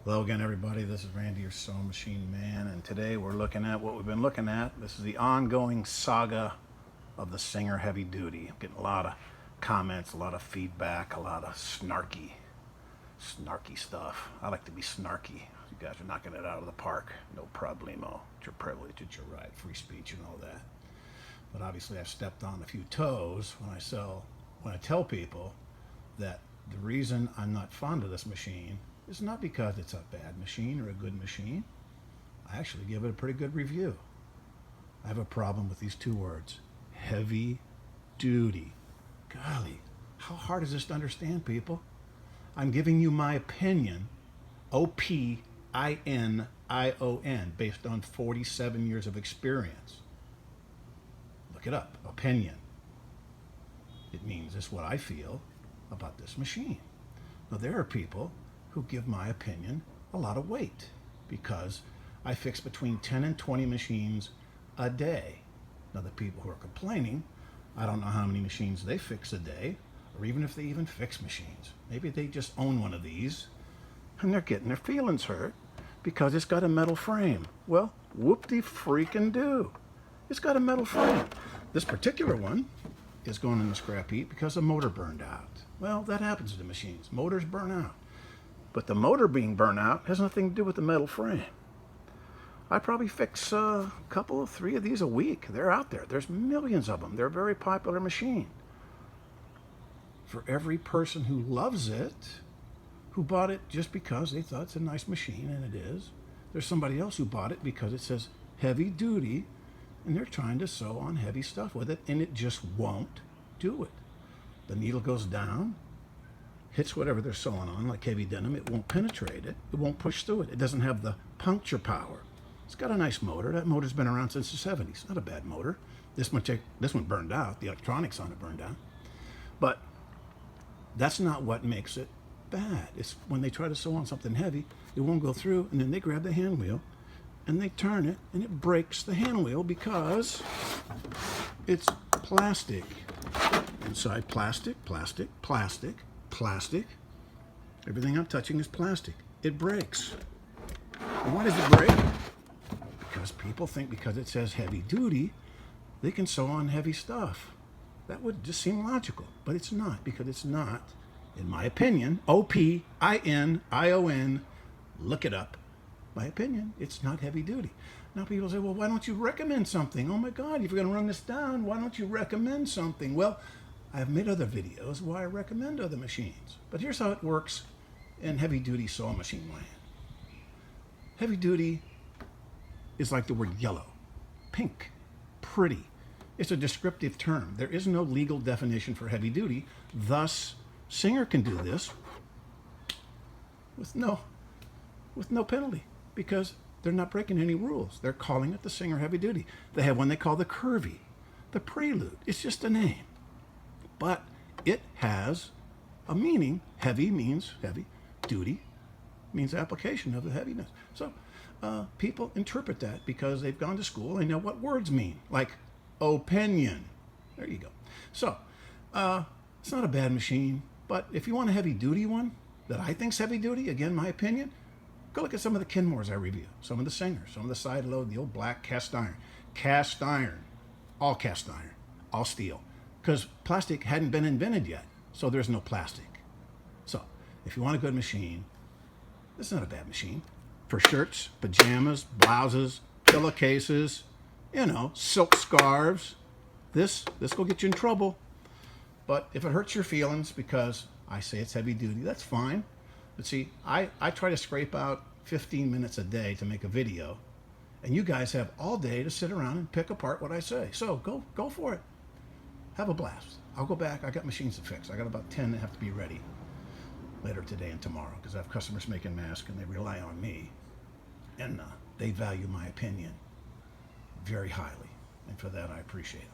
Hello again, everybody. This is Randy, your sewing machine man, and today we're looking at what we've been looking at. This is the ongoing saga of the Singer Heavy Duty. I'm getting a lot of comments, a lot of feedback, a lot of snarky stuff. I like to be snarky. You guys are knocking it out of the park. No problemo. It's your privilege. It's your right. Free speech and all that. But obviously, I've stepped on a few toes when I tell people that the reason I'm not fond of this machine is not because it's a bad machine or a good machine. I actually give it a pretty good review. I have a problem with these two words, heavy duty. Golly, how hard is this to understand, people? I'm giving you my opinion, OPINION, based on 47 years of experience. Look it up, opinion. It means this is what I feel about this machine. Now, there are people who give my opinion a lot of weight because I fix between 10 and 20 machines a day. Now, the people who are complaining, I don't know how many machines they fix a day, or even if they even fix machines. Maybe they just own one of these and they're getting their feelings hurt because it's got a metal frame. Well, whoop-de-freaking-do. It's got a metal frame. This particular one is going in the scrap heap because the motor burned out. Well, that happens to the machines. Motors burn out. But the motor being burnt out has nothing to do with the metal frame. I probably fix a couple, 3 of these a week. They're out there. There's millions of them. They're a very popular machine. For every person who loves it, who bought it just because they thought it's a nice machine, and it is, there's somebody else who bought it because it says heavy duty, and they're trying to sew on heavy stuff with it, and it just won't do it. The needle goes down, hits whatever they're sewing on, like heavy denim. It won't penetrate it. It won't push through it. It doesn't have the puncture power. It's got a nice motor. That motor's been around since the 70s. Not a bad motor. This one burned out. The electronics on it burned out. But that's not what makes it bad. It's when they try to sew on something heavy, it won't go through, and then they grab the hand wheel and they turn it, and it breaks the hand wheel because it's plastic. Inside plastic, plastic, plastic, plastic. Everything I'm touching is plastic. It breaks. And why does it break? Because people think because it says heavy duty, they can sew on heavy stuff. That would just seem logical, but it's not, because it's not, in my opinion, OPINION, look it up. My opinion, it's not heavy duty. Now people say, well, why don't you recommend something? Oh my God, if you're going to run this down, why don't you recommend something? Well, I've made other videos where I recommend other machines. But here's how it works in heavy duty sewing machine land. Heavy duty is like the word yellow, pink, pretty. It's a descriptive term. There is no legal definition for heavy duty. Thus, Singer can do this with no penalty because they're not breaking any rules. They're calling it the Singer Heavy Duty. They have one they call the Curvy, the Prelude. It's just a name. But it has a meaning. Heavy means heavy. Duty means application of the heaviness. So people interpret that because they've gone to school. They know what words mean, like opinion. There you go. So it's not a bad machine. But if you want a heavy duty one that I think's heavy duty, again, my opinion, go look at some of the Kenmores I review. Some of the Singers, some of the side load, the old black cast iron, all steel. Because plastic hadn't been invented yet, so there's no plastic. So if you want a good machine, this is not a bad machine. For shirts, pajamas, blouses, pillowcases, silk scarves, this will get you in trouble. But if it hurts your feelings because I say it's heavy duty, that's fine. But see, I try to scrape out 15 minutes a day to make a video, and you guys have all day to sit around and pick apart what I say. So go for it. Have a blast. I'll go back. I got machines to fix. I got about 10 that have to be ready later today and tomorrow because I have customers making masks and they rely on me. And they value my opinion very highly. And for that, I appreciate them.